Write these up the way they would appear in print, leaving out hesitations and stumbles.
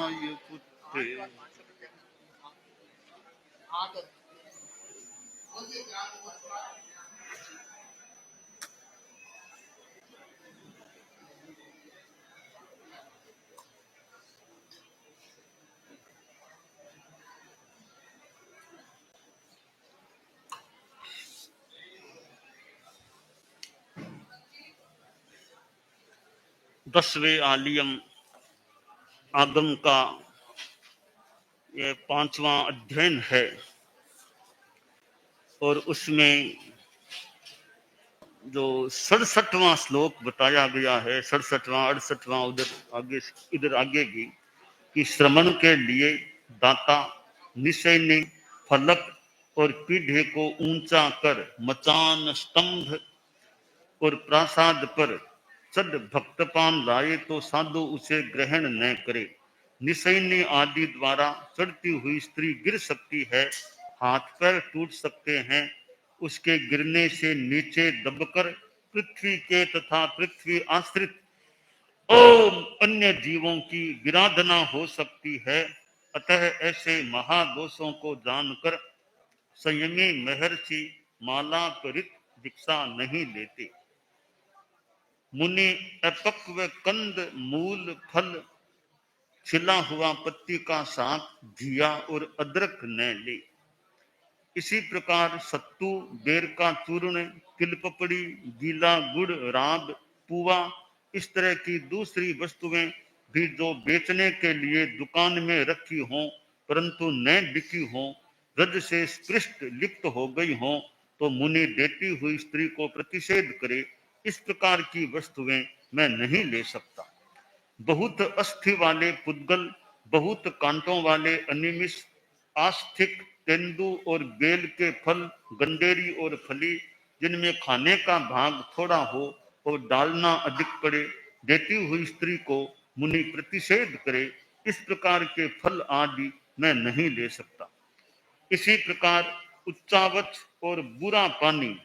पुत्रे 10वें आलियम आगम का ये 5वां अध्ययन है और उसमें जो 67वां श्लोक बताया गया है, 67वां 68वां इधर आगे की कि श्रवण के लिए दाता निश्चय ने फलक और पीढ़े को ऊंचा कर मचान स्तंभ और प्रासाद पर चढ़ भक्तपान लाए तो साधु उसे ग्रहण न करे। निसैनी आदि द्वारा चढ़ती हुई स्त्री गिर सकती है, हाथ पैर टूट सकते हैं, उसके गिरने से नीचे दबकर पृथ्वी के तथा पृथ्वी आश्रित और अन्य जीवों की विराधना हो सकती है। अतः ऐसे महादोषों को जानकर संयमी महर्षि माला परित दीक्षा नहीं लेते। मुनि अपक्व कंद मूल फल छिला हुआ पत्ती का साग घिया और अदरक न ले। इसी प्रकार सत्तू बेर का चूर्ण तिलपपड़ी गीला गुड़ राब पुआ इस तरह की दूसरी वस्तुएं भी जो बेचने के लिए दुकान में रखी हों परंतु न बिकी हों, रज से स्पृष्ट लिप्त हो गई हों, तो मुनि देती हुई स्त्री को प्रतिषेध करे। इस प्रकार की वस्तुएं मैं नहीं ले सकता। बहुत अस्थि वाले पुद्गल, बहुत कांटों वाले अनिमिष, आस्थिक, तेंदु और बेल के फल, गंडेरी और फली जिनमें खाने का भाग थोड़ा हो और डालना अधिक पड़े, देती हुई स्त्री को मुनि प्रतिषेध करे। इस प्रकार के फल आदि मैं नहीं ले सकता। इसी प्रकार उच्चावच और बुरा पानी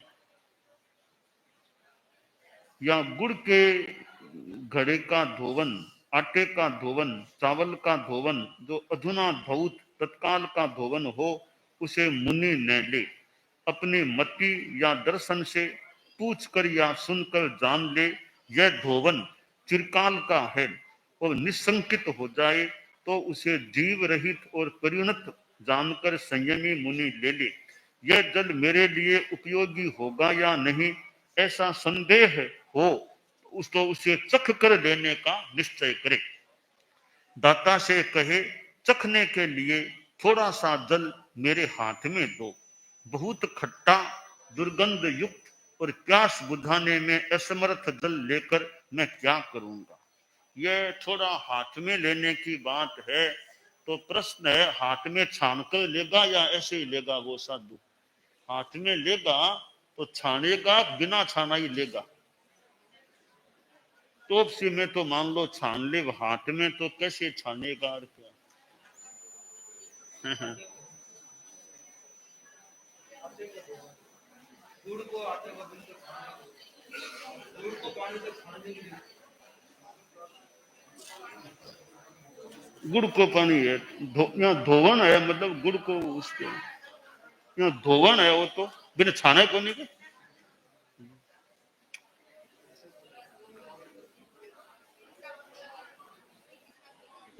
या गुड़ के घड़े का धोवन, आटे का धोवन, चावल का धोवन, जो अधुना धौत तत्काल का धोवन हो, उसे मुनि न ले। अपनी मति या दर्शन से पूछकर या सुनकर जान ले यह धोवन चिरकाल का है और निसंकित हो जाए तो उसे जीव रहित और परिणत जानकर संयमी मुनि ले ले। यह जल मेरे लिए उपयोगी होगा या नहीं, ऐसा संदेह हो उसको उसे चख कर देने का निश्चय करे। दाता से कहे चखने के लिए थोड़ा सा जल मेरे हाथ में दो। बहुत खट्टा दुर्गंध युक्त और प्यास बुझाने में असमर्थ जल लेकर मैं क्या करूंगा। यह थोड़ा हाथ में लेने की बात है तो प्रश्न है, हाथ में छान कर लेगा या ऐसे ही लेगा? वो साधु हाथ में लेगा तो छानेगा, बिना छाना ही लेगा। टोपसी में तो मान लो छान ले, हाथ में तो कैसे छानेगा और क्या। गुड़ को पानी है, यहाँ धोवन है, मतलब गुड़ को उसके यहाँ धोवन है, वो तो बिना छाने को नहीं के।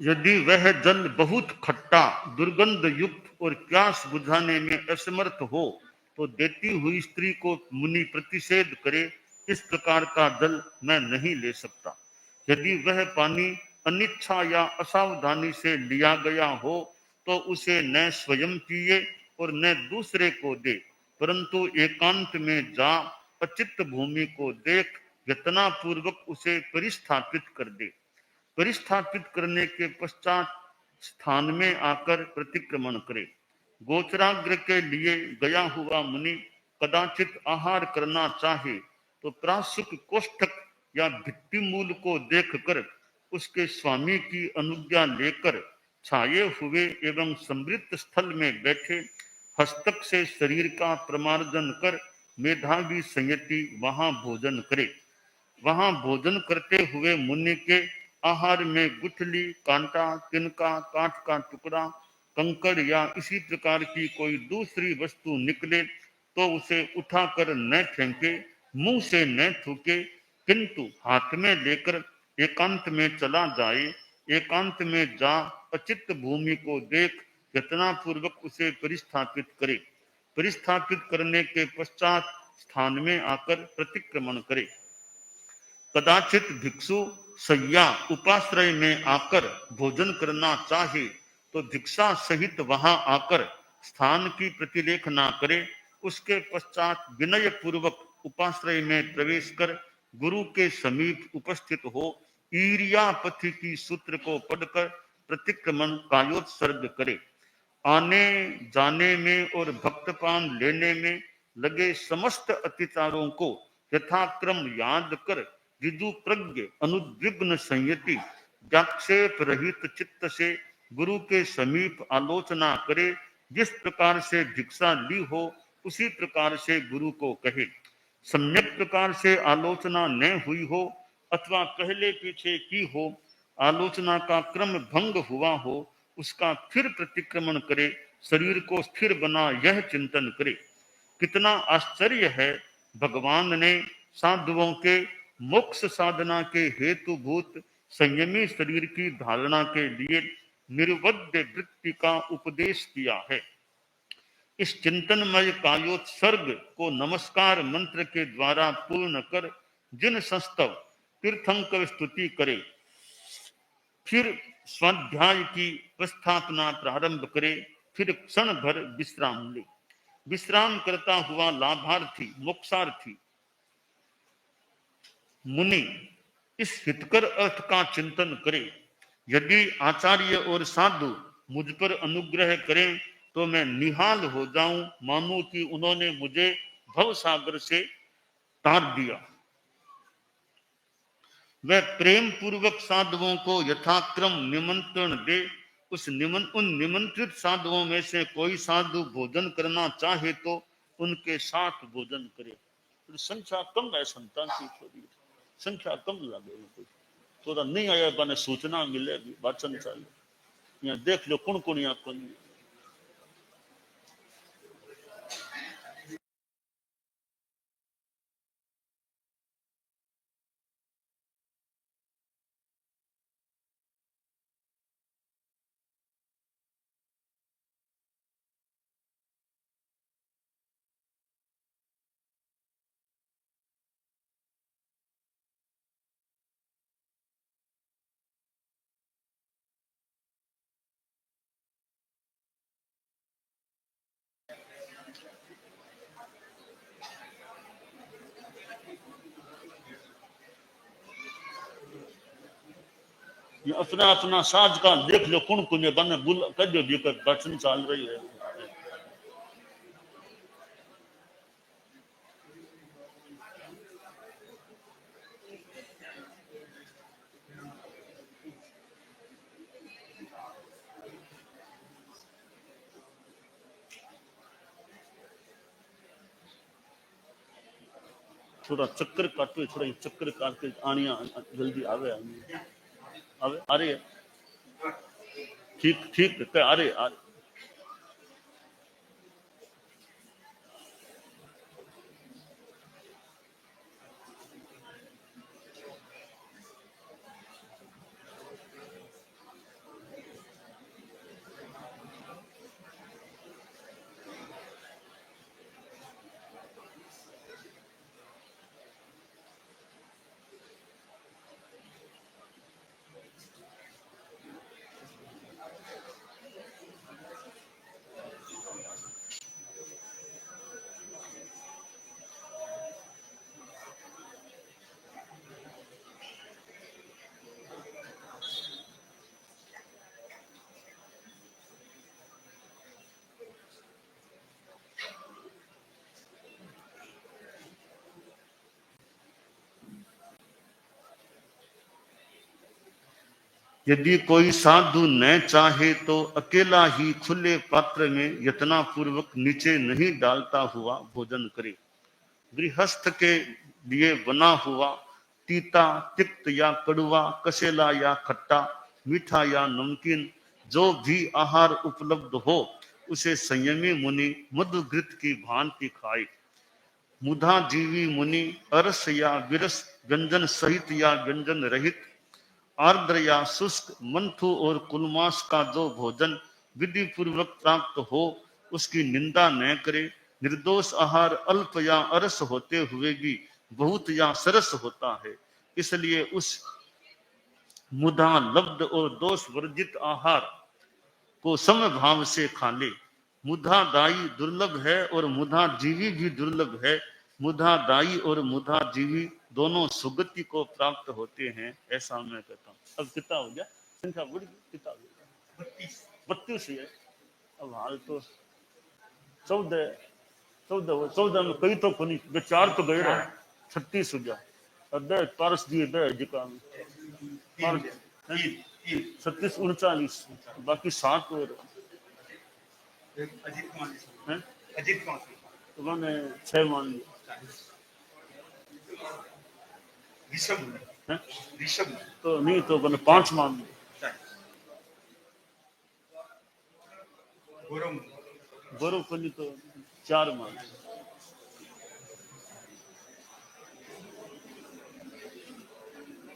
यदि वह जल बहुत खट्टा दुर्गंध युक्त और प्यास बुझाने में असमर्थ हो तो देती हुई स्त्री को मुनि प्रतिषेध करे। इस प्रकार का जल मैं नहीं ले सकता। यदि वह पानी अनिच्छा या असावधानी से लिया गया हो तो उसे न स्वयं पिए और न दूसरे को दे, परंतु एकांत में जा अचित भूमि को देख यत्ना पूर्वक उसे परिस्थापित कर दे। परिस्थापित करने के पश्चात स्थान में आकर प्रतिक्रमण करे। गोचराग्र के लिए गया हुआ मुनि कदाचित आहार करना चाहे तो प्रासुक कोष्ठक या भित्ति मूल को देखकर उसके स्वामी की अनुज्ञा लेकर छाये हुए एवं समृद्ध स्थल में बैठे हस्तक से शरीर का प्रमार्जन कर मेधावी संयति वहां भोजन करे। वहां भोजन करते हुए मुनि के आहार में गुठली, कांटा, तिनका, काठ का टुकड़ा, कंकड़ या इसी प्रकार की कोई दूसरी वस्तु निकले तो उसे उठाकर न फेंके, मुंह से न थूके, किंतु हाथ में लेकर एकांत में चला जाए। एकांत में जा अचित भूमि को देख यत्ना पूर्वक उसे परिस्थापित करे। परिस्थापित करने के पश्चात स्थान में आकर प्रतिक्रमण करे। कदाचित भिक्षु शय्या उपाश्रय में आकर भोजन करना चाहे तो भिक्षा सहित वहां आकर स्थान की प्रतिलेख ना करे। उसके पश्चात विनय पूर्वक उपाश्रय में प्रवेश कर गुरु के समीप उपस्थित हो ईर्यापथि की सूत्र को पढ़कर प्रतिक्रमण कायोत्सर्ग करे। आने जाने में और भक्तपान लेने में लगे समस्त अतिचारों को यथाक्रम याद कर विदु प्रज्ञ अनुद्विग्न संयति व्याक्षेप रहित चित्त से गुरु के समीप आलोचना करे। जिस प्रकार से भिक्षा ली हो उसी प्रकार से गुरु को कहे। सम्यक प्रकार से आलोचना न हुई हो अथवा पहले पीछे की हो, आलोचना का क्रम भंग हुआ हो, उसका फिर प्रतिक्रमण करे। शरीर को स्थिर बना यह चिंतन करे। कितना आश्चर्य है, भगवान ने साधुओं के मोक्ष साधना के हेतुभूत संयमी शरीर की धारणा के लिए निर्वध्य वृत्ति का उपदेश किया है। इस चिंतनमय कायोत्सर्ग को नमस्कार मंत्र के द्वारा पूर्ण कर जिन संस्तव तीर्थंकर स्तुति करे, फिर स्वाध्याय की प्रस्थापना प्रारंभ करे, फिर क्षण भर विश्राम ले। विश्राम करता हुआ लाभार्थी मोक्षार्थी मुनि इस हितकर अर्थ का चिंतन करे। यदि आचार्य और साधु मुझ पर अनुग्रह करें तो मैं निहाल हो जाऊं, मानूं कि उन्होंने मुझे भव सागर से तार दिया। वह प्रेम पूर्वक साधुओं को यथाक्रम निमंत्रण दे। उन निमंत्रित साधुओं में से कोई साधु भोजन करना चाहे तो उनके साथ भोजन करे। तो संख्या कम है संतान की, थोड़ी संख्या कम लगे, थोड़ा नहीं आया बने सूचना मिलेगी, वाचन चाहिए। यहाँ देख लो कौन कौन यहाँ कौन। अपना अपना साज का देख लो कौन कौन बने बुल कर दो दिक्कत दर्शन चल रही है। थोड़ा चक्कर काटो, थोड़ा चक्कर काट के आनिया जल्दी आवे आवे आ रही है। ठीक ठीक आ रही आ। यदि कोई साधु न चाहे तो अकेला ही खुले पात्र में यत्ना पूर्वक नीचे नहीं डालता हुआ भोजन करे। गृहस्थ के लिए बना हुआ तीता, तिक्त या कड़वा, कसेला या खट्टा, मीठा या नमकीन, जो भी आहार उपलब्ध हो उसे संयमी मुनि मधुघृत की भांति खाए। मुधा जीवी मुनि अरस या विरस, व्यंजन सहित या व्यंजन रहित, आर्द्र या शुष्क, मंथु और कुलमास का जो भोजन विधि पूर्वक प्राप्त हो उसकी निंदा न करे। निर्दोष आहार अल्प या अरस होते हुए भी बहुत या सरस होता है, इसलिए उस मुदा, लब्ध और दोष वर्जित आहार को समभाव से खा ले। मुधा दाई दुर्लभ है और मुधा जीवी भी दुर्लभ है। मुधा दाई और मुधा जीवी दोनों सुगति को प्राप्त होते हैं, ऐसा मैं कहता हूँ। अब कितना हो गया, संख्या बढ़ गई, कितना हो गया, 32 है। अब हाल तो 14 14 14 में कई तो कोनी चार तो गए रहा, 36 हो गया। अब दे पारस दिए दे जिका 36 39, बाकी 7 और तो मैंने 6 मान लिया। ऋषभ तो नहीं, तो मैंने 5 मान लिया। गौरव पल्ली तो 4 मान लिया।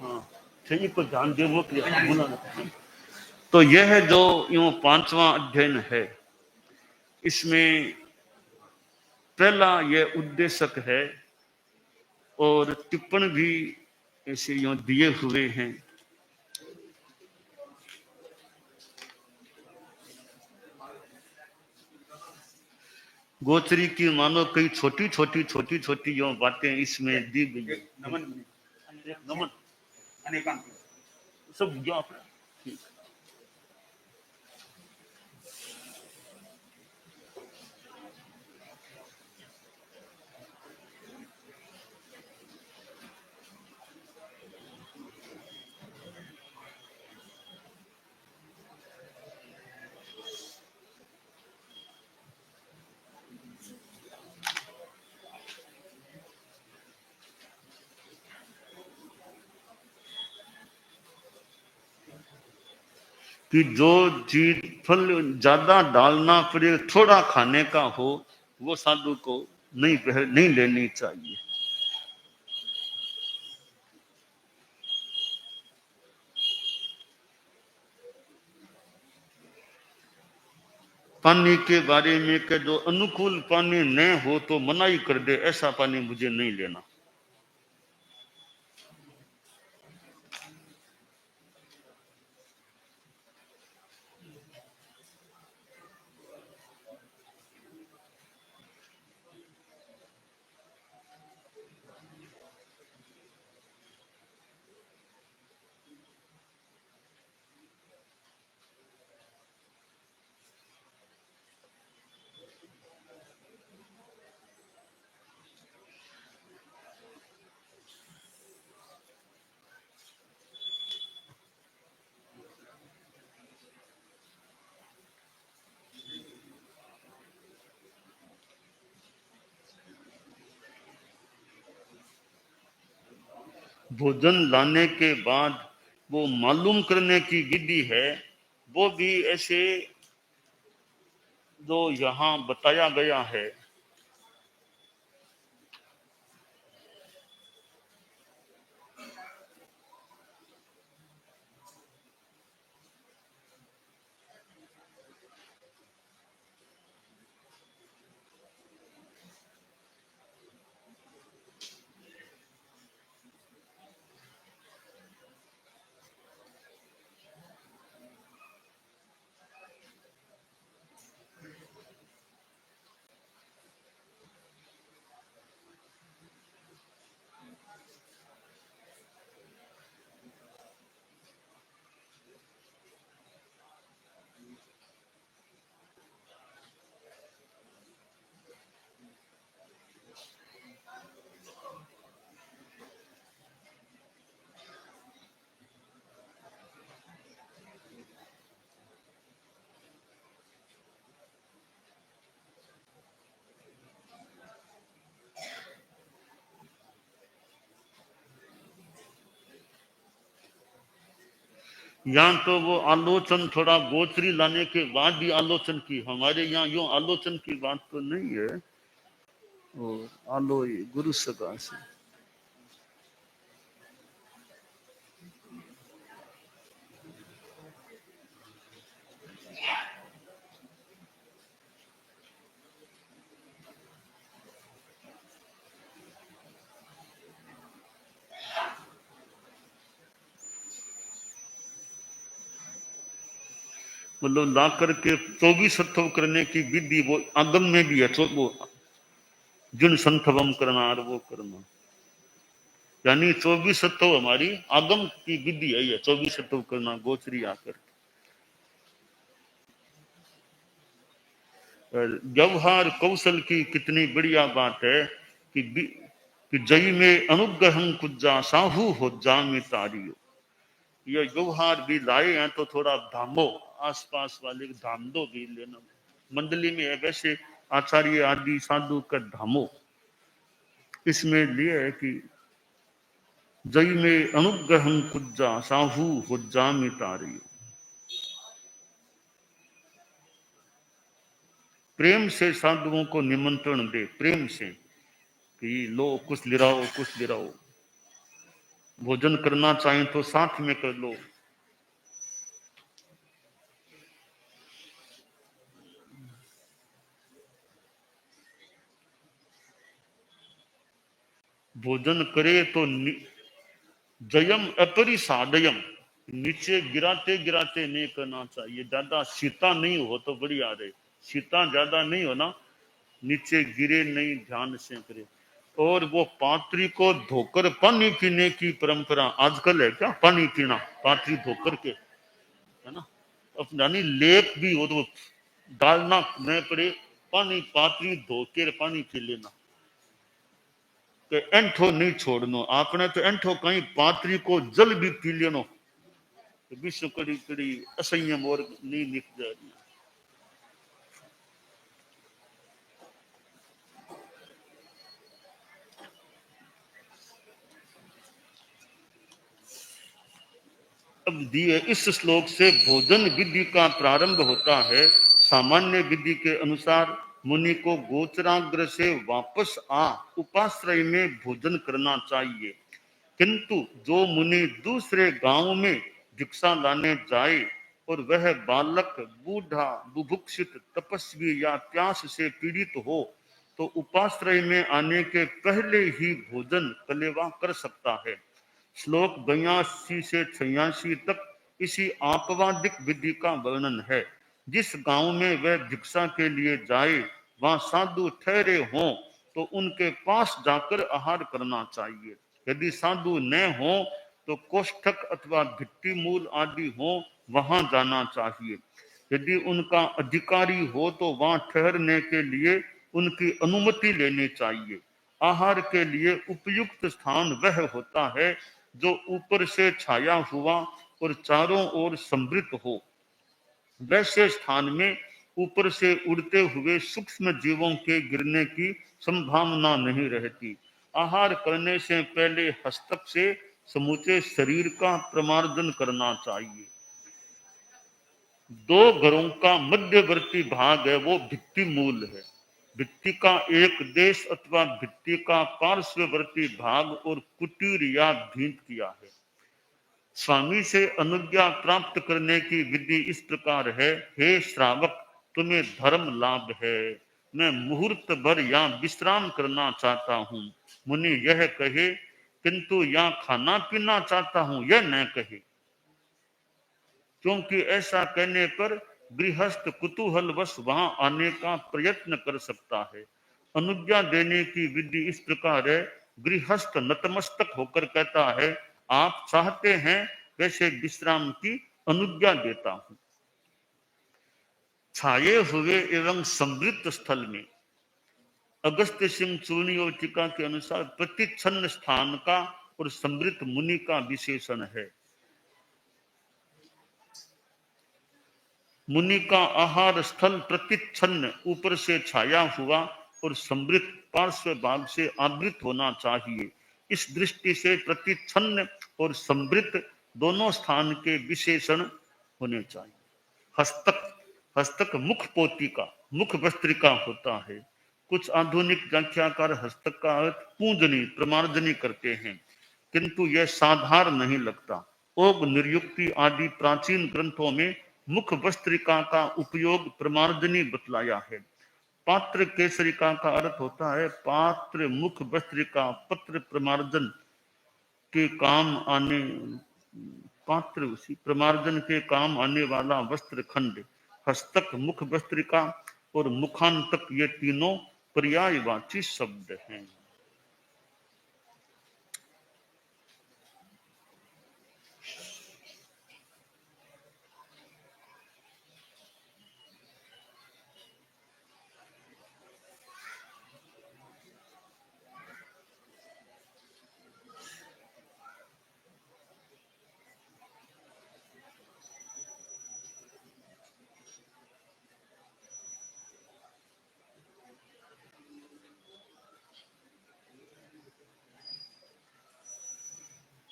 हाँ ठीक को ध्यान दे वो बोला ना। तो यह जो यूं 5वां अध्ययन है, इसमें पहला यह उद्देश्यक है और टिप्पण भी ऐसे यूं दिए हुए हैं। गोचरी की मानो कई छोटी छोटी यो बातें इसमें दी गई है। नमन सब जो आपने कि जो चीज फल ज्यादा डालना पड़े, थोड़ा खाने का हो, वो साधु को नहीं लेनी चाहिए। पानी के बारे में कि जो अनुकूल पानी न हो तो मनाही कर दे, ऐसा पानी मुझे नहीं लेना। भोजन लाने के बाद वो मालूम करने की विधि है, वो भी ऐसे जो यहाँ बताया गया है। यहाँ तो वो आलोचन थोड़ा गोचरी लाने के बाद भी आलोचन की, हमारे यहाँ यूं आलोचन की बात तो नहीं है। और आलो गुरु सका से मतलब ला करके 24 सत्व करने की विधि वो आगम में भी है। वो जिन संथवम करना और वो करना, यानी 24 सत्व हमारी आगम की विधि है। ये 24 सत्व करना गोचरी आकर। व्यवहार कौशल की कितनी बढ़िया बात है कि जई में अनुग्रहं कुज्जा साहू हो जा में तारियो। ये व्यवहार भी लाए हैं तो थोड़ा धामो, आसपास वाले धाम दो भी लेना। मंडली में है वैसे आचार्य आदि साधु का धामो, इसमें लिए है कि जई में अनुग्रहं कुज्जा साहू हो जा में तारियो। प्रेम से साधुओं को निमंत्रण दे, प्रेम से कि लो कुछ लिराओ कुछ लिराओ। भोजन करना चाहें तो साथ में कर लो। भोजन करे तो जयम अपरिसादयम, नीचे गिराते गिराते नहीं करना चाहिए। ज्यादा सीता नहीं हो तो बढ़िया रहे, सीता ज्यादा नहीं हो ना, नीचे गिरे नहीं, ध्यान से करे। और वो पात्री को धोकर पानी पीने की परंपरा आजकल है क्या, पानी पीना पात्री धोकर के, है ना। अब यानी लेप भी हो तो डालना न पड़े, पानी पात्री धो के पानी पी लेना। કે એંઠો નહીં છોડનો, આપણે તો એંઠો કઈ પાત્રી કો જલ भी पी लेनो, विश्व कड़ी कड़ी असंयम और नहीं निक जा रही। अब दिए इस श्लोक से भोजन विधि का प्रारंभ होता है। सामान्य विधि के अनुसार मुनि को गोचराग्र से वापस आ उपाश्रय में भोजन करना चाहिए, किंतु जो मुनि दूसरे गांव में भिक्षा लाने जाए और वह बालक बूढ़ा बुभुक्षित तपस्वी या प्यास से पीड़ित हो तो उपाश्रय में आने के पहले ही भोजन कलेवा कर सकता है। श्लोक 82 से 86 तक इसी आपवादिक विधि का वर्णन है। जिस गांव में वह भिक्षा के लिए जाए वहां साधु ठहरे हों तो उनके पास जाकर आहार करना चाहिए। यदि साधु न हो तो कोष्ठक अथवा भित्ति मूल आदि हो वहां जाना चाहिए। यदि उनका अधिकारी हो तो वहां ठहरने के लिए उनकी अनुमति लेनी चाहिए। आहार के लिए उपयुक्त स्थान वह होता है जो ऊपर से छाया हुआ और चारों ओर समृद्ध हो। वैसे स्थान में ऊपर से उड़ते हुए सूक्ष्म जीवों के गिरने की संभावना नहीं रहती। आहार करने से पहले हस्तक से समूचे शरीर का प्रमार्जन करना चाहिए। दो घरों का मध्यवर्ती भाग है वो भित्ति मूल है। भित्ति का एक देश अथवा भित्ति का पार्श्ववर्ती भाग और कुटीर या भींत किया है। स्वामी से अनुज्ञा प्राप्त करने की विधि इस प्रकार है। हे श्रावक, तुम्हें धर्म लाभ है, मैं मुहूर्त भर यहाँ विश्राम करना चाहता हूँ। मुनि यह कहे, किंतु यहाँ खाना पीना चाहता हूँ, यह न कहे, क्योंकि ऐसा कहने पर गृहस्थ कुतूहलवश वहां आने का प्रयत्न कर सकता है। अनुज्ञा देने की विधि इस प्रकार है। गृहस्थ नतमस्तक होकर कहता है, आप चाहते हैं वैसे विश्राम की अनुज्ञा देता हूं। छाये हुए एवं समृद्ध स्थल में अगस्त्य सिंह चूर्णियों टीका के अनुसार प्रतिच्छन्न स्थान का और समृद्ध मुनि का विशेषण है। मुनि का आहार स्थल प्रतिच्छन्न, ऊपर से छाया हुआ और समृद्ध पार्श्व भाग से आवृत होना चाहिए। इस दृष्टि से प्रतिच्छन्न और समृद्ध दोनों स्थान के विशेषण होने चाहिए। हस्तक, हस्तक मुख पोती का, मुख वस्त्रिका होता है। कुछ आधुनिक व्याख्याकार हस्तक का अर्थ पूंजनी, प्रमार्जनी करते हैं, किंतु यह साधारण नहीं लगता। ओग निर्युक्ति आदि प्राचीन ग्रंथों में मुख वस्त्रिका का उपयोग प्रमार्जनी बतलाया है। पात्र केसरिका का अर्थ होता है पात्र मुख वस्त्रिका, पत्र प्रमार्जन के काम आने, पात्र उसी प्रमार्जन के काम आने वाला वस्त्र खंड। हस्तक, मुख वस्त्रिका और मुखांतक ये तीनों पर्यायवाची शब्द हैं।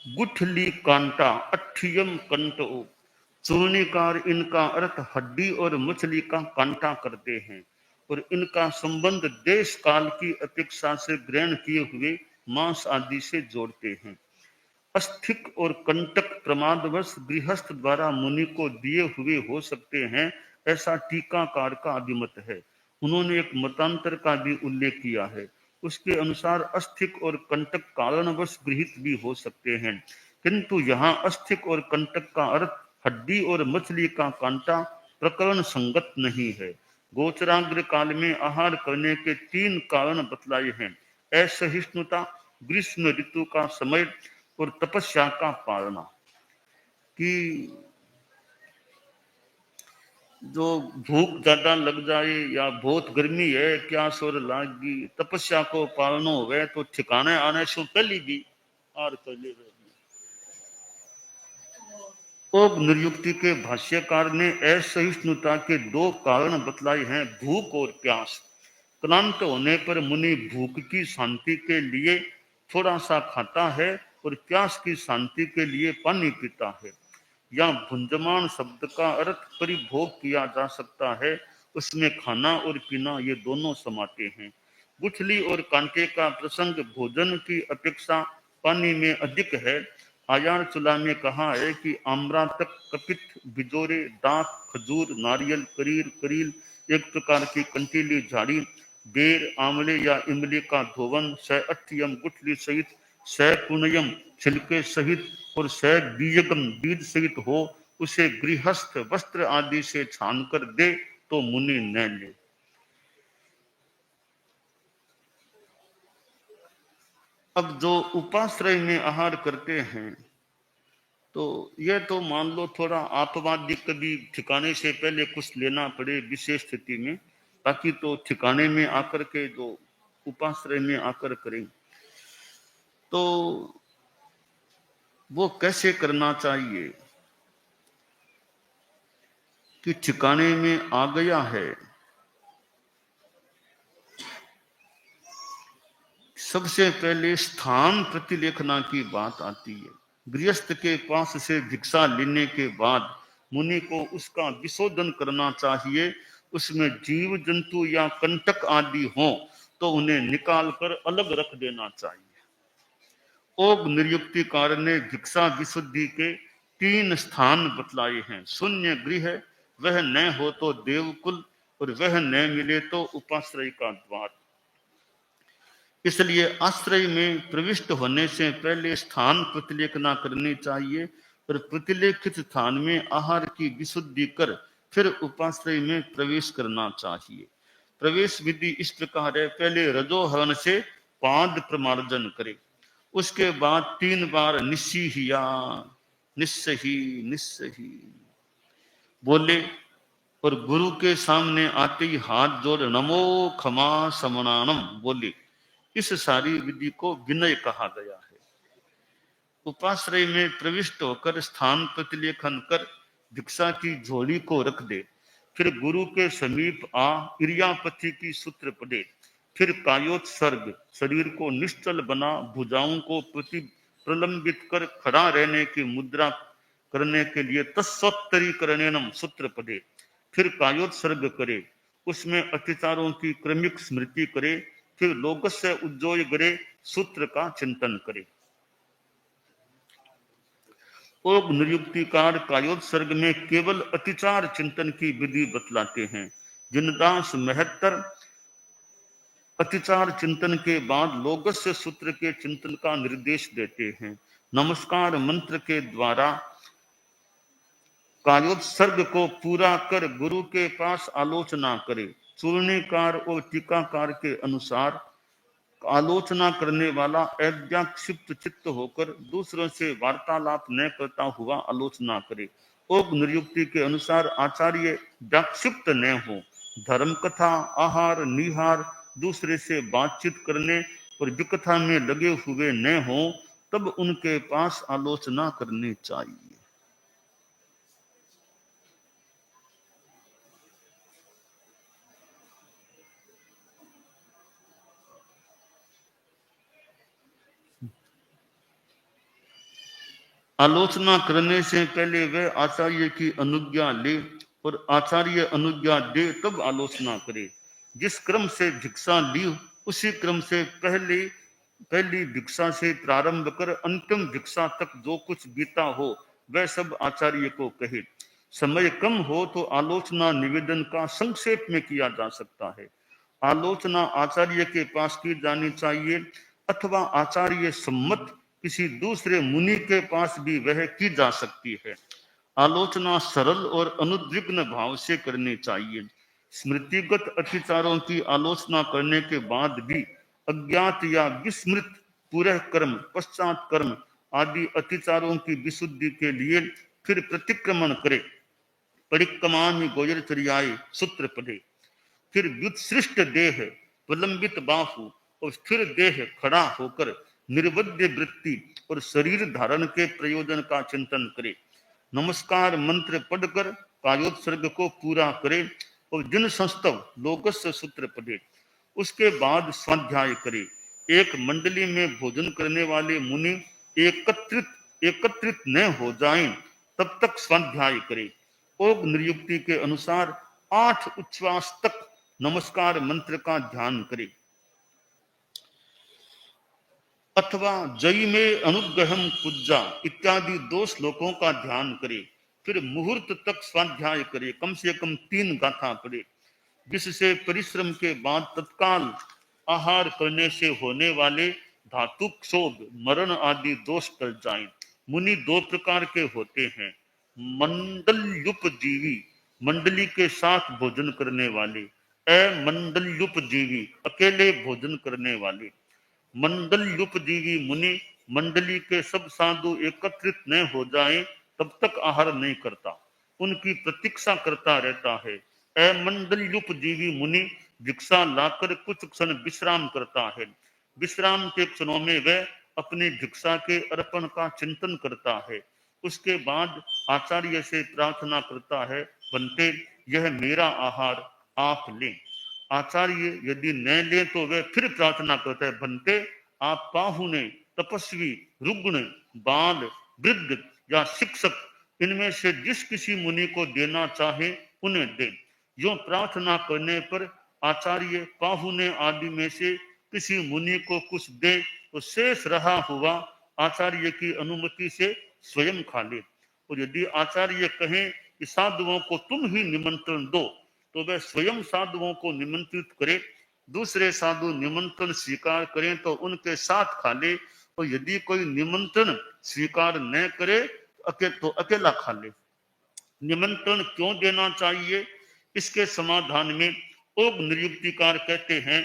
गुठली कांटा, अठ्ठियम कंटो। चूर्णिकार इनका अर्थ हड्डी और मछली का कांटा करते हैं और इनका संबंध देश काल की अपेक्षा से ग्रहण किए हुए मांस आदि से जोड़ते हैं। अस्थिक और कंटक प्रमादवश गृहस्थ द्वारा मुनि को दिए हुए हो सकते हैं, ऐसा टीकाकार का अभिमत है। उन्होंने एक मतांतर का भी उल्लेख किया है। उसके अनुसार अस्थिक और कंटक कारणवश गृहित भी हो सकते हैं, किंतु यहाँ अस्थिक और कंटक का अर्थ हड्डी और मछली का कांटा प्रकरण संगत नहीं है। गोचराग्र काल में आहार करने के 3 कारण बतलाए हैं। असहिष्णुता, ग्रीष्म ऋतु का समय और तपस्या का पालना। कि जो भूख ज्यादा लग जाए या बहुत गर्मी है, प्यास और लागी, तपस्या को पालनो हुए तो ठिकाने आने से पहले भी आर कर ले। ओग निर्युक्ति के भाष्यकार ने असहिष्णुता के 2 कारण बतलाए हैं, भूख और प्यास। क्लांत होने पर मुनि भूख की शांति के लिए थोड़ा सा खाता है और प्यास की शांति के लिए पानी पीता है। या भुंजमान शब्द का अर्थ परिभोग किया जा सकता है, उसमें खाना और पीना ये दोनों समाते हैं। गुठली और कांटे का प्रसंग भोजन की अपेक्षा पानी में अधिक है। आयार चुला में कहा है कि आम्रातक, कपित, बिजोरे, दांत, खजूर, नारियल, करीर, करील एक प्रकार की कंटीली झाड़ी, बेर, आंवले या इमली का धोवन, सैअठ्ठियम गुठली सहित, सैपुनयम छिलके सहित और सैबीजगम बीज सहित हो, उसे गृहस्थ वस्त्र आदि से छान कर दे तो मुनि न ले। अब जो उपाश्रय में आहार करते हैं, तो यह तो मान लो थोड़ा आपवादी, कभी ठिकाने से पहले कुछ लेना पड़े विशेष स्थिति में, बाकी तो ठिकाने में आकर के जो उपाश्रय में आकर करें, तो वो कैसे करना चाहिए कि ठिकाने में आ गया है, सबसे पहले स्थान प्रतिलेखना की बात आती है। गृहस्थ के पास से भिक्षा लेने के बाद मुनि को उसका विशोधन करना चाहिए। उसमें जीव जंतु या कंटक आदि हो तो उन्हें निकाल कर अलग रख देना चाहिए। ओग निर्युक्तिकार ने भिक्षा विशुद्धि के 3 स्थान बतलाए हैं। शून्य गृह, वह न हो तो देवकुल, और वह न मिले तो उपाश्रय का द्वार। इसलिए आश्रय में प्रविष्ट होने से पहले स्थान प्रतिलेखना करनी चाहिए और प्रतिलेखित स्थान में आहार की विशुद्धि कर फिर उपाश्रय में प्रवेश करना चाहिए। प्रवेश विधि इस प्रकार है, पहले रजोहरण से पाद प्रमार्जन करे, उसके बाद 3 बार निस्सिहिया, निस्सही निस्सही बोले और गुरु के सामने आते ही हाथ जोड़ नमो खमा समनानम बोले। इस सारी विधि को विनय कहा गया है। उपाश्रय में प्रविष्ट होकर स्थान प्रतिलेखन कर भिक्षा की झोली को रख दे, फिर गुरु के समीप आ इरियापति की सूत्र पढ़े, फिर कायोत्सर्ग, शरीर को निश्चल बना भुजाओं को प्रलंबित कर खड़ा रहने की मुद्रा करने के लिए तस्वत्तरी करणेनम सूत्र पदे, फिर कायोत्सर्ग करे, उसमें अतिचारों की क्रमिक स्मृति करे, फिर लोकस्य उज्जोय गरे सूत्र का चिंतन करे। ओग निरुक्तिकार कायोत्सर्ग में केवल अतिचार चिंतन की विधि बतलाते हैं। जिनदास महत्तर अतिचार चिंतन के बाद लोकस्य सूत्र के चिंतन का निर्देश देते हैं। नमस्कार मंत्र के द्वारा कायोत्सर्ग को पूरा कर गुरु के पास आलोचना करे। चूर्णीकार और टीकाकार के अनुसार आलोचना करने वाला अव्याक्षिप्त चित्त होकर दूसरों से वार्तालाप न करता हुआ आलोचना करे। ओग निरुक्ति के अनुसार आचार्य व्याक्षिप्त न हो, धर्म कथा, आहार, निहार, दूसरे से बातचीत करने और विकथा में लगे हुए न हो, तब उनके पास आलोचना करनी चाहिए। आलोचना करने से पहले वह आचार्य की अनुज्ञा ले और आचार्य अनुज्ञा दे तब आलोचना करे। जिस क्रम से भिक्षा ली उसी क्रम से पहली भिक्षा से प्रारंभ कर अंतिम भिक्षा तक जो कुछ बीता हो वह सब आचार्य को कहे। समय कम हो तो आलोचना निवेदन का संक्षेप में किया जा सकता है। आलोचना आचार्य के पास की जानी चाहिए अथवा आचार्य सम्मत किसी दूसरे मुनि के पास भी वह की जा सकती है। आलोचना सरल और अनुद्विग्न भाव से करनी चाहिए। स्मृतिगत अतिचारों की आलोचना करने के बाद भी अज्ञात या विस्मृत पूरह कर्म, पश्चात कर्म आदि अतिचारों की विशुद्धि के लिए फिर प्रतिक्रमण करे। परिक्रमामि गोचरचर्याय सूत्र पढ़े, फिर व्युत्सृष्ट देह, प्रलंबित बाहु और स्थिर देह खड़ा होकर निर्वध्य वृत्ति और शरीर धारण के प्रयोजन का चिंतन करे। नमस्कार मंत्र पढ़कर कायोत्सर्ग को पूरा करे और जिन संस्तव लोकस्य सूत्र पढ़े। उसके बाद स्वाध्याय करे। एक मंडली में भोजन करने वाले मुनि एकत्रित न हो जाएं तब तक स्वाध्याय करे। ओग निरुक्ति के अनुसार 8 उच्छ्वास तक नमस्कार मंत्र का ध्यान करे अथवा जय में अनुग्रहम कुज्जा इत्यादि 2 श्लोकों का ध्यान करे। फिर मुहूर्त तक स्वाध्याय करे, कम से कम 3 गाथा पढ़े, जिससे परिश्रम के बाद तत्काल आहार करने से होने वाले धातु क्षोभ, मरण आदि दोष टल जाएं। मुनि 2 प्रकार के होते हैं। मंडल्युपजीवी, मंडली के साथ भोजन करने वाले। अमंडल्युपजीवी, अकेले भोजन करने वाले। मंडल्युपजीवी मुनि मंडली के सब साधु एकत्रित न हो जाएं तब तक आहार नहीं करता, उनकी प्रतीक्षा करता रहता है। अमंडल्युपजीवी मुनि भिक्षा लाकर कुछ क्षण विश्राम करता है। विश्राम के क्षणों में वह अपनी भिक्षा के अर्पण का चिंतन करता है। उसके बाद आचार्य से प्रार्थना करता है, बनते यह मेरा आहार आप लें। आचार्य यदि न ले तो वह फिर प्रार्थना करता है, बनते आप पाहुने, तपस्वी, रुग्ण, बाल, वृद्ध या शिक्षक इनमें से जिस किसी मुनि को देना चाहे उन्हें दे। यूं प्रार्थना करने पर आचार्य पाहुने आदि में से किसी मुनि को कुछ दे तो शेष रहा हुआ आचार्य की अनुमति से स्वयं खा ले। और यदि आचार्य कहें कि साधुओं को तुम ही निमंत्रण दो तो वह स्वयं साधुओं को निमंत्रित करे। दूसरे साधु निमंत्रण स्वीकार करें तो उनके साथ खा ले, और यदि कोई निमंत्रण स्वीकार न करे तो अकेला खा ले। निमंत्रण क्यों देना चाहिए, इसके समाधान में ओग निरुक्तिकार कहते हैं,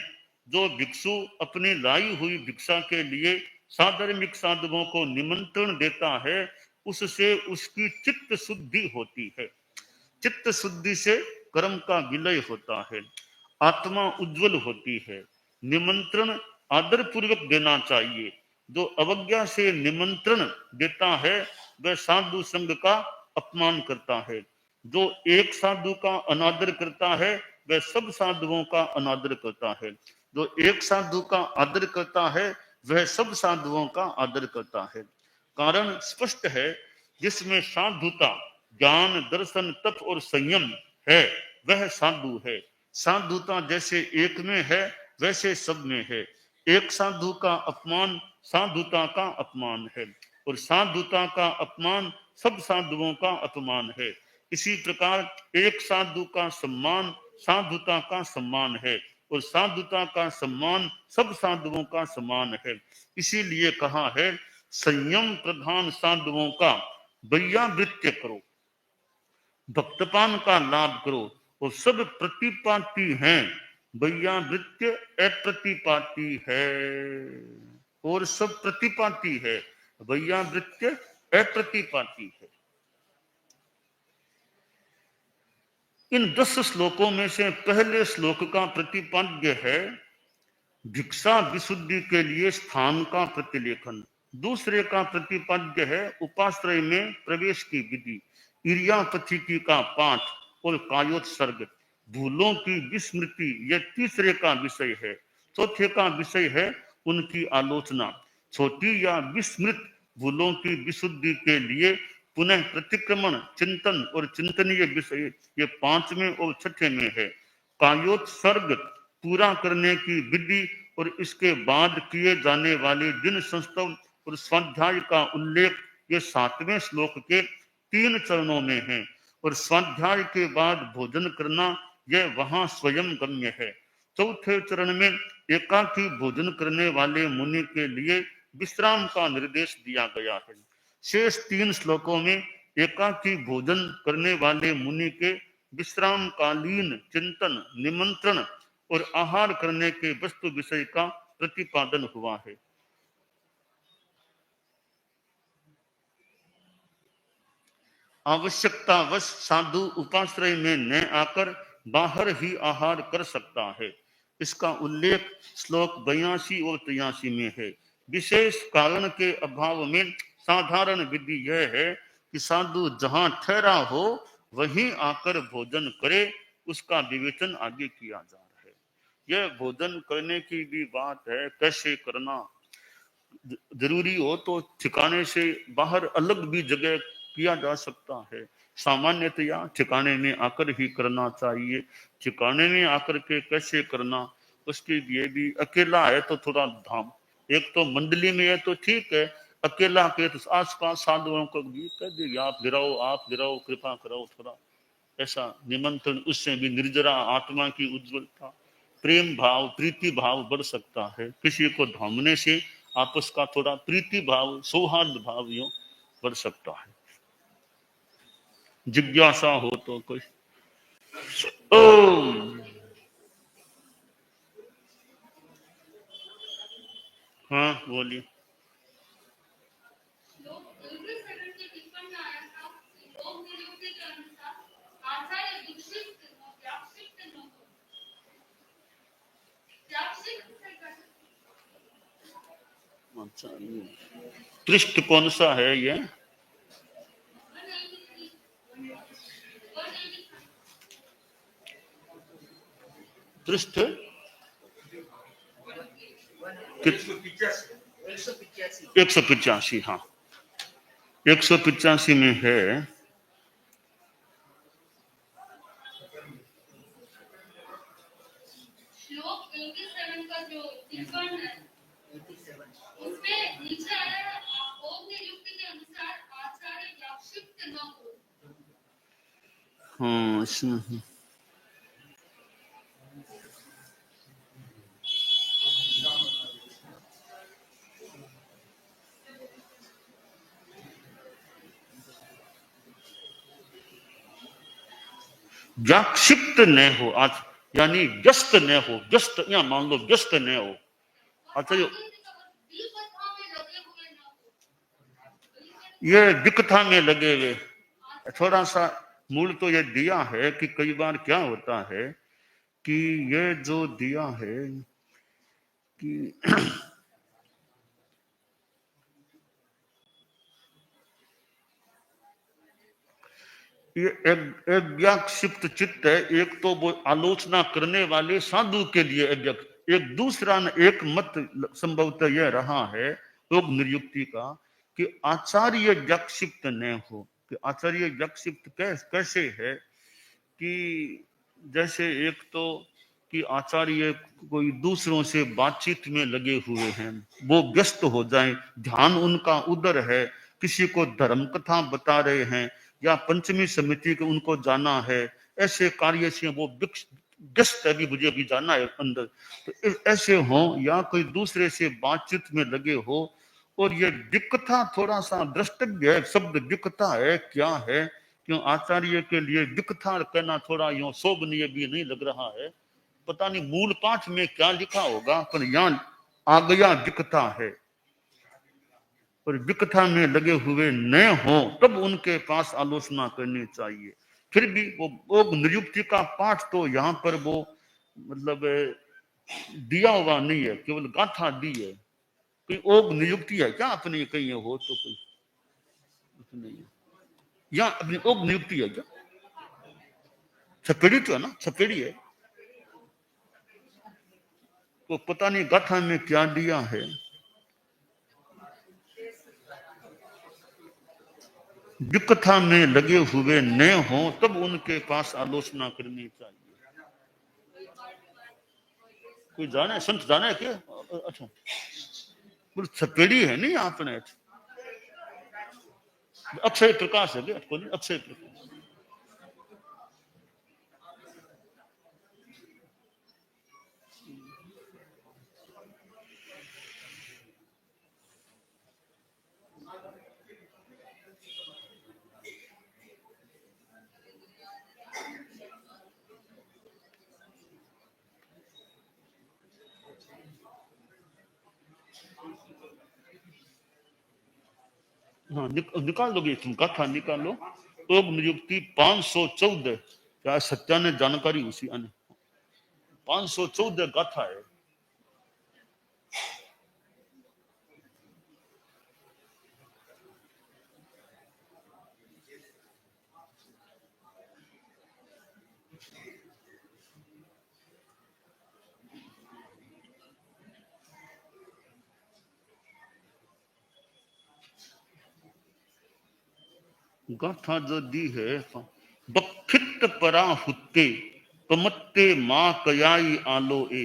जो भिक्षु अपनी लाई हुई भिक्षा के लिए साधर्मिक साधुओं को निमंत्रण देता है उससे उसकी चित्त शुद्धि होती है। चित्त शुद्धि से कर्म का विलय होता है, आत्मा उज्जवल होती है। निमंत्रण आदर पूर्वक देना चाहिए। जो अवज्ञा से निमंत्रण देता है वह साधु संघ का अपमान करता है। जो एक साधु का अनादर करता है वह सब साधुओं का अनादर करता है। जो एक साधु का आदर करता है वह सब साधुओं का आदर करता है। कारण स्पष्ट है, जिसमें साधुता, ज्ञान, दर्शन, तप और संयम है, वह साधु है। साधुता जैसे एक में है वैसे सब में है। एक साधु का अपमान साधुता का अपमान है, और साधुता का अपमान सब साधुओं का अपमान है। इसी प्रकार एक साधु का सम्मान साधुता का सम्मान है, और साधुता का सम्मान सब साधुओं का सम्मान है। इसीलिए कहा है, संयम प्रधान साधुओं का वैयावृत्य करो, भक्तपान का लाभ करो, और सब प्रतिपाती हैं। वैयावृत्य अप्रतिपाती है, और सब प्रतिपाती है। वैयावृत्य अप्रतिपाती है। इन 10 श्लोकों में से पहले श्लोक का प्रतिपाद्य है भिक्षा विशुद्धि के लिए स्थान का प्रतिलेखन। दूसरे का प्रतिपाद्य है उपाश्रय में प्रवेश की विधि, इरियापथिति का पाठ और कायोत्सर्ग। भूलों की विस्मृति यह तीसरे का विषय है। चौथे का विषय है उनकी आलोचना। छोटी या विस्मृत भूलों की विशुद्धि के लिए पुनः प्रतिक्रमण, चिंतन और चिंतनीय विषय ये 5वें और 6ठे में है। कायोत्सर्ग पूरा करने की विधि और इसके बाद किए जाने वाले दिन संस्तव और स्वाध्याय का उल्लेख ये 7वें श्लोक के 3 चरणों में है। और स्वाध्याय के बाद भोजन करना यह वहां स्वयं गम्य है। चौथे चरण में एकाकी भोजन करने वाले मुनि के लिए विश्राम का निर्देश दिया गया है। शेष 3 श्लोकों में एकाकी भोजन करने वाले मुनि के विश्राम कालीन चिंतन, निमंत्रण और आहार करने के वस्तु विषय का प्रतिपादन हुआ है। आवश्यकतावश साधु उपाश्रय में न आकर बाहर ही आहार कर सकता है। इसका उल्लेख श्लोक 82 और 83 में है। विशेष कारण के अभाव में साधारण विधि यह है कि साधु जहां ठहरा हो वहीं आकर भोजन करे। उसका विवेचन आगे किया जा रहा है। यह भोजन करने की भी बात है, कैसे करना। जरूरी हो तो ठिकाने से बाहर अलग भी जगह किया जा सकता है। सामान्यतया ठिकाने में आकर ही करना चाहिए। ठिकाने में आकर के कैसे करना, उसके लिए भी अकेला है तो थोड़ा धाम, एक तो मंडली में है तो ठीक है, अकेला के तो आसपास साधुओं को भी कह दे आप गिराओ कृपा करो थोड़ा, ऐसा निमंत्रण। उससे भी निर्जरा आत्मा की उज्ज्वलता, प्रेम भाव, प्रीति भाव बढ़ सकता है। किसी को धामने से आपस का थोड़ा प्रीति भाव, सौहार्द भाव यूं बढ़ सकता है। जिज्ञासा हो तो कोई ओम। हाँ बोलिए। अच्छा, पृष्ठ कौन सा है ये? पृष्ठ 185। हाँ 185 में है। श्लोक 87 का जो टिप्पण है उसमें नीचे आया है आपकी युक्ति के अनुसार आचार्य व्याक्षिप्त न हो। हाँ इसमें व्याक्षिप्त न हो, आज यानी व्यस्त न हो। व्यस्त या मान लो व्यस्त न हो। अच्छा ये विकथा में लगे हुए, थोड़ा सा मूल तो ये दिया है कि कई बार क्या होता है कि ये जो दिया है कि ये एक व्याक्षिप्त चित्त है। एक तो वो आलोचना करने वाले साधु के लिए एक दूसरा एक मत संभवतः यह रहा है योग नियुक्ति का कि आचार्य जक्षिप्त न हो। कि आचार्य जक्षिप्त कैसे है कि जैसे एक तो कि आचार्य कोई दूसरों से बातचीत में लगे हुए हैं, वो व्यस्त हो जाए, ध्यान उनका उधर है, किसी को धर्म कथा बता रहे हैं या पंचमी समिति को उनको जाना है, ऐसे कार्य से वो व्यस्त है, मुझे भी जाना है अंदर, तो ऐसे हो या कोई दूसरे से बातचीत में लगे हो। और ये विकथा थोड़ा सा द्रष्टव्य है, शब्द विकथा है क्या है, क्यों आचार्य के लिए विकथा कहना थोड़ा यूं शोभनीय भी नहीं लग रहा है। पता नहीं मूल पाठ में क्या लिखा होगा, पर यहां आ गया विकथा है। और विकथा में लगे हुए न हो तब उनके पास आलोचना करनी चाहिए। फिर भी वो नियुक्ति का पाठ तो यहाँ पर वो मतलब दिया हुआ नहीं है, केवल गाथा दी है। कोई ओग नियुक्ति है क्या अपनी, कहीं हो तो कोई नहीं है या अपनी ओग नियुक्ति है क्या? छपेड़ी तो है ना, छपेड़ी है। तो पता नहीं गाथा में क्या दिया है। विकथा में लगे हुए न हो तब उनके पास आलोचना करनी चाहिए। कोई जाने, संत जाने क्या? अच्छा, बोल छपेड़ी है नहीं आपने, अक्षय प्रकाश है क्या? अक्षय प्रकाश। हाँ निकाल दोगे तुम, कथा निकालो। ओग नियुक्ति 514, क्या सत्या ने जानकारी उसी आने 514 गाथा है। गाथा जो दी है, बखित परा हुत्ते कमत्ते मां कयाई आलो ए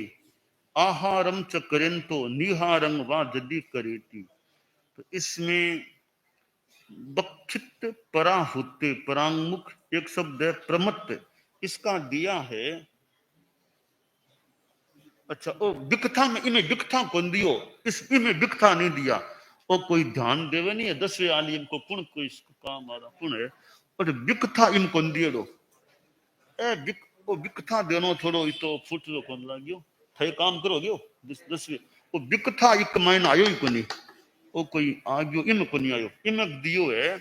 आहारम च करेंतो निहारंग वा जदी करेती। तो इसमें बखित परा हुत्ते, परांगमुख एक शब्द है, प्रमत्त इसका दिया है। अच्छा ओ विकथा में, इन्हें विकथा कौन दियो, इस इनमें विकथा नहीं दिया। ओ कोई ध्यान देवे नहीं है, 10वें आलियम को पुण कोई काम आ रहा पुण है, और विकथा इन कौन दिए दो ए ओ विकथा देनो थोड़ो तो फुट तो कौन लाग्यो, थे काम करो गयो 10वें। ओ विकथा एक महीना आयो ही कोनी, ओ कोई आ गयो इन कोनी आयो, इन दियो है।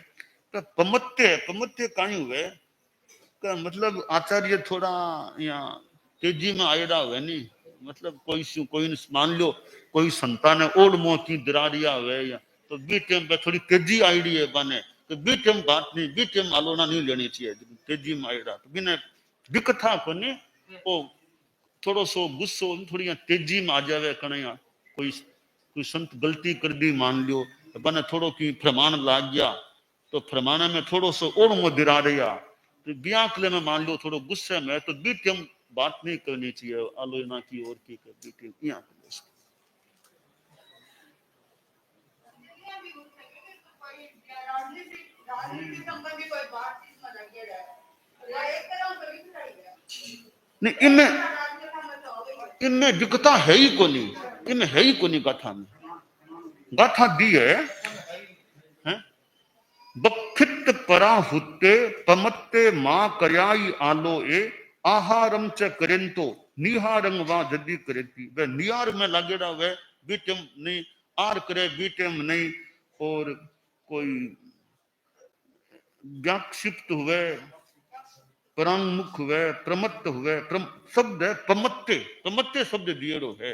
तो पमत्ते काई हुए का मतलब आचार्य थोड़ा यहाँ तेजी में आएड़ा हुए नहीं, मतलब कोई मान लो कोई संतान है ओड मोह की दरारिया हुए या तो बी टाइम पे थोड़ी तेजी आईडी है बने, तो बी टाइम बात नहीं, बी टाइम आलोचना नहीं लेनी चाहिए, तेजी में आएड़ा तो बिना विकथा को नहीं वो थोड़ो सो गुस्सो थोड़ी तेजी में आ जावे कन्हैया, कोई कोई संत गलती कर दी मान लियो तो बने थोड़ो की प्रमाण लाग गया, तो प्रमाण में थोड़ो सो ओड मोह दिरा रहा, तो ब्याकले में मान लो थोड़ो गुस्से में, तो बीटीएम बात नहीं करनी चाहिए आलोचना की और की कर बीटीएम यहाँ नहीं, इनमें इनमें विकता है ही को नहीं, इनमें है ही को नहीं। गाथा में गाथा दी है बखित परा हुत्ते पमत्ते मां करयाई आलो ए आहारम च करेंतो निहारंग वा जदी करेती। वे निहार में लागेड़ा वे बीटेम नहीं, आर करे बीटेम नहीं, और कोई व्याक्षिप्त हुए, परांगमुख हुए, प्रमत्त हुए, शब्द है पमत्ते, पमत्ते शब्द दिएड़ो है।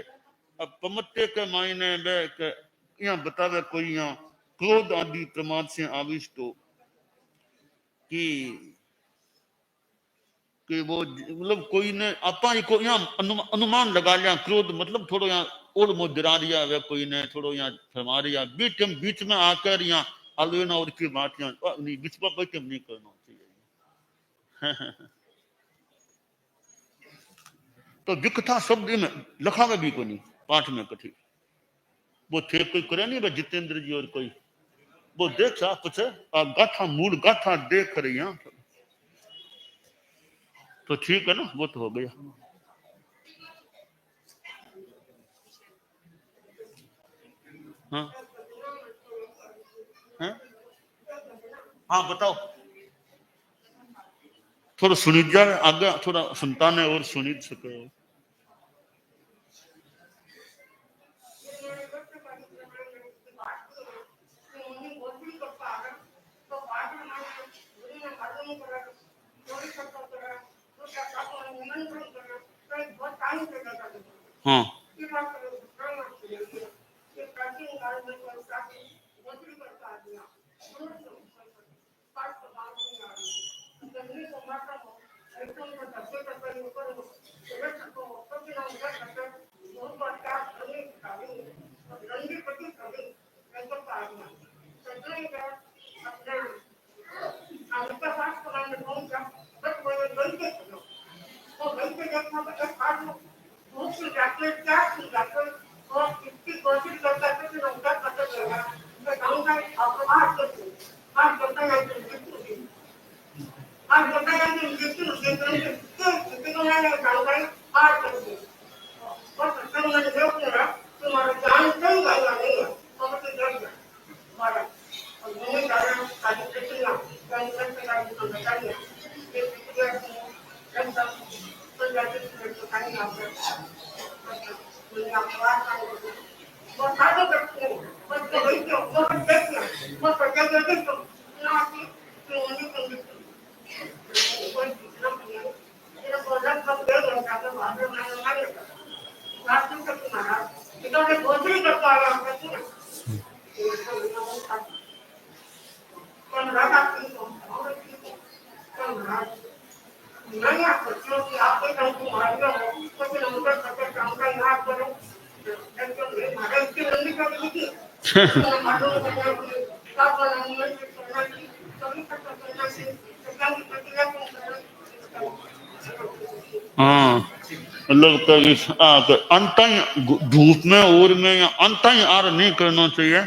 अब पमत्ते के मायने यहाँ बतावे कोई यहाँ क्रोध आदि प्रमाद से आविष्ट हो कि कि वो मतलब कोई ने आपा को यहाँ अनुमान लगा लिया क्रोध मतलब थोड़ा यहाँ और मुद्रा रिया है कोई ने थोड़ा यहाँ फरमा रिया बीच में आकर यहाँ आलोचना और की बात यहाँ नहीं बीच में बैठे नहीं करना चाहिए तो विकथा शब्द में लखावे भी को नहीं पाठ में कथी वो थे कोई करे नहीं भाई जितेंद्र जी और कोई वो देख आप गाथा मूल गाथा देख रही यहाँ तो ठीक है ना वो तो हो गया हाँ हाँ हाँ बताओ थोड़ा सुनित जाए आगे थोड़ा सुनता है और सुनित सके हाँ हाँ मतलब कभी अंत धूप में और में या अंत आर नहीं करना चाहिए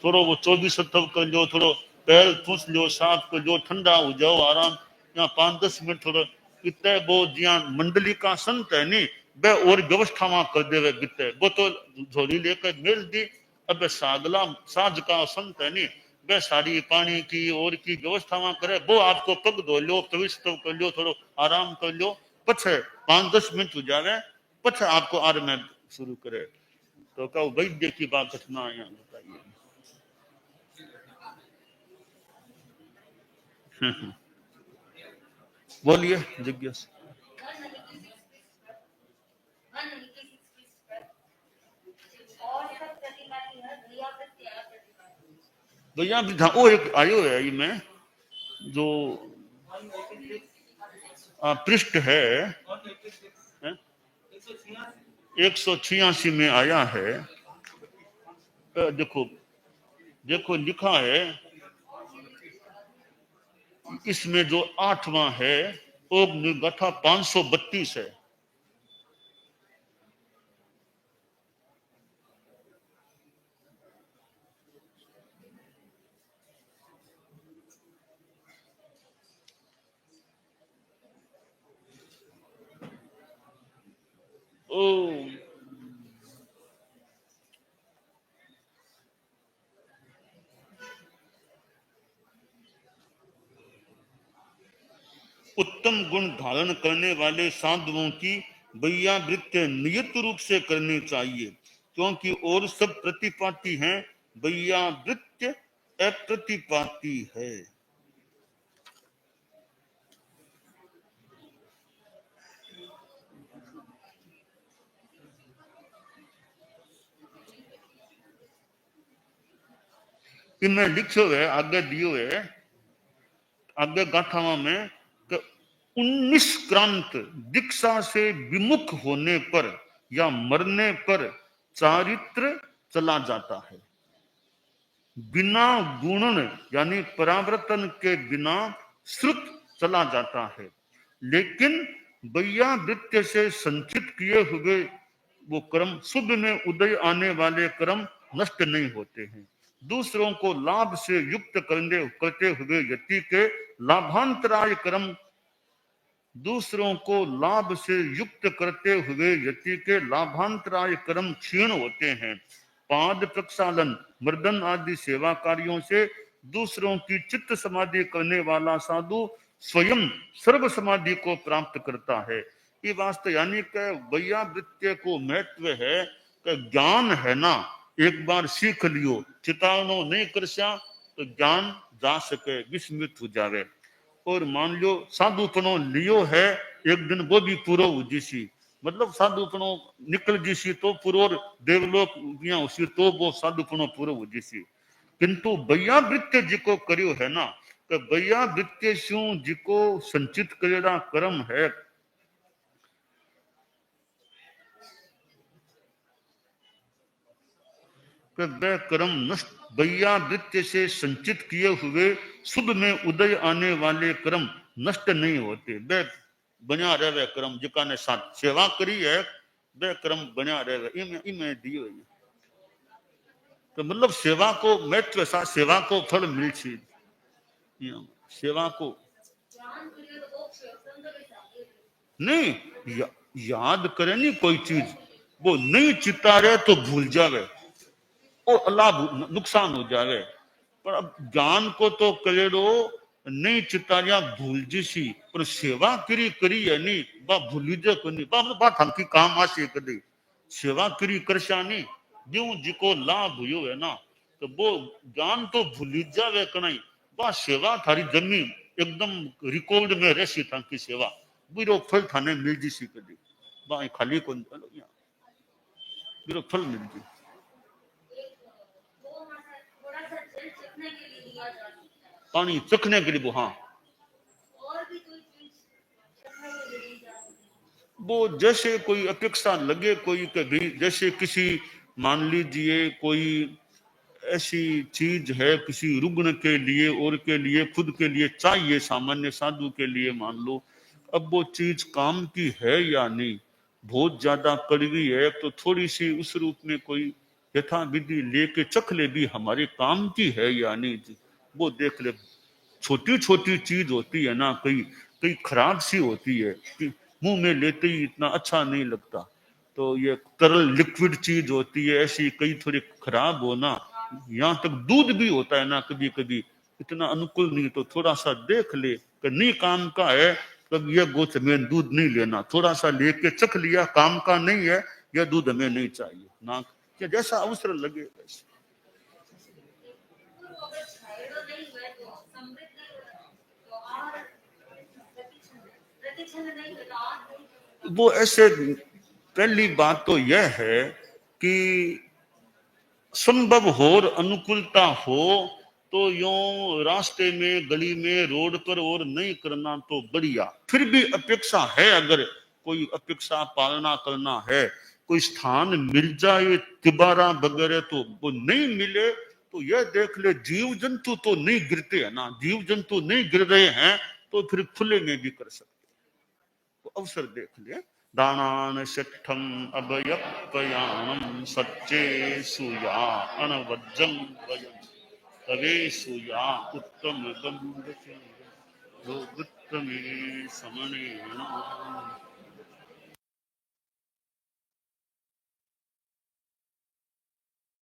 थोड़ो वो 24 कर लो थोड़ो पैर पूछ लो साफ कर लो ठंडा हो जाओ आराम या 5-10 मिनट थोड़ा इतने वो जिया मंडली का संत है नहीं वे और व्यवस्था वहां कर दे बीते वो तो झोली लेकर मेल दी अब सागला साज का संत है नहीं वे सारी पानी की और की व्यवस्था वहां करे वो आपको पग धो लो प्रविष्ट कर लो थोड़ा आराम कर लो पछे 5-10 मिनट हो जावे पछे आपको आर में शुरू करे तो कहो वैद्य की बात घटना यहाँ बताइए बोलिए जिज्ञास भैया भी था वो एक आयो है ये में जो पृष्ठ है 186 में आया है देखो देखो लिखा है इसमें जो 8वां है वो गथा 532 है ओ उत्तम गुण धारण करने वाले साधुओं की वैयावृत्ति नियत रूप से करनी चाहिए क्योंकि और सब प्रतिपाती हैं वैयावृत्ति अप्रतिपाती है इनमें लिखो है आगे दियो है आगे गाथावा में 19 दीक्षा से विमुख होने पर या मरने पर चारित्र चला जाता है। बिना गुणन यानी परावर्तन के बिना श्रुत चला जाता है, लेकिन वैयावृत्य से संचित किए हुए वो कर्म, शुभ में उदय आने वाले कर्म नष्ट नहीं होते हैं। दूसरों को लाभ से युक्त करते हुए यति के लाभांतराय कर्म, दूसरों को लाभ से युक्त करते हुए यति के लाभांतराय कर्म क्षीण होते हैं। पाद प्रक्षालन, मर्दन आदि सेवा कार्यों से दूसरों की चित्त समाधि करने वाला साधु स्वयं सर्व समाधि को प्राप्त करता है। ये वास्तव यानी कि वैयावृत्य को महत्व है कि ज्ञान है ना, एक बार सीख लियो, चितावनो नहीं करसा तो ज्ञान जा सके, विस्मृत हो जावे। और मान लो साधुपनो लियो है, एक दिन वो भी पूरो हो जिसी, मतलब साधुपनो निकल जिसी तो पूरो देवलोक उसी तो वो साधुपनो पूरो हो जिसी। किंतु वैयावृत्य जिको कर्यो है ना, कि वैयावृत्य शू जिको संचित करेला कर्म है, कि वह कर्म नष्ट, वैयावृत्य से संचित किए हुए शुभ में उदय आने वाले कर्म नष्ट नहीं होते, वह बना रहे कर्म, जिका ने साथ सेवा करी है वह कर्म बना रहे। इमें दियो है तो मतलब सेवा को महत्व सा, सेवा को फल मिल छी, सेवा को नहीं याद करे नहीं कोई चीज, वो नहीं चिता रहे तो भूल जावे, वो अलाभ नुकसान हो जावे। पर अब ज्ञान को तो करेड़ो नहीं चितारिया भूल जिसी, पर सेवा करी है नहीं बा भूली जो को नहीं, बात हमकी काम आसे कदे सेवा करी करशा नहीं, जो जिको लाभ हुयो है ना, तो वो ज्ञान तो भूली जावे कनाई, बा सेवा थारी जमीन एकदम रिकॉर्ड में रहसी थाकी सेवा, बीरो फल थाने मिल जिसी कदे, बा खाली को बीरो फल मिल जी। पानी चखने के लिए वो, हाँ वो जैसे कोई अपेक्षा लगे कोई कभी, जैसे किसी मान लीजिए कोई ऐसी चीज है किसी रुग्ण के लिए और के लिए खुद के लिए चाहिए, सामान्य साधु के लिए मान लो, अब वो चीज काम की है या नहीं, बहुत ज्यादा कड़वी है तो थोड़ी सी उस रूप में कोई यथा विधि लेके चख ले भी हमारे काम की है या नहीं, वो देख ले। छोटी छोटी चीज होती है ना, कई कई खराब सी होती है कि मुंह में लेते ही इतना अच्छा नहीं लगता, तो ये तरल लिक्विड चीज होती है ऐसी, कई थोड़ी खराब हो ना, यहाँ तक दूध भी होता है ना कभी कभी इतना अनुकूल नहीं, तो थोड़ा सा देख ले कि नहीं काम का है, तब यह गोच में दूध नहीं लेना, थोड़ा सा लेके चख लिया काम का नहीं है, यह दूध हमें नहीं चाहिए ना, कि जैसा अवसर लगे वैसे। वो ऐसे, पहली बात तो यह है कि संभव हो और अनुकूलता हो तो यूं रास्ते में गली में रोड पर और नहीं करना तो बढ़िया, फिर भी अपेक्षा है, अगर कोई अपेक्षा पालना करना है, कोई स्थान मिल जाए तिबारा वगैरह तो वो नहीं मिले तो यह देख ले जीव जंतु तो नहीं गिरते है ना, जीव जंतु नहीं गिर रहे हैं तो फिर खुले में भी कर सकते, तो अवसर देख ले। दानान सिद्धम अभयपयानम सच्चे सुया अनवज्जम वयम तवे सुया उत्तम गंध लोगुत्तमे समने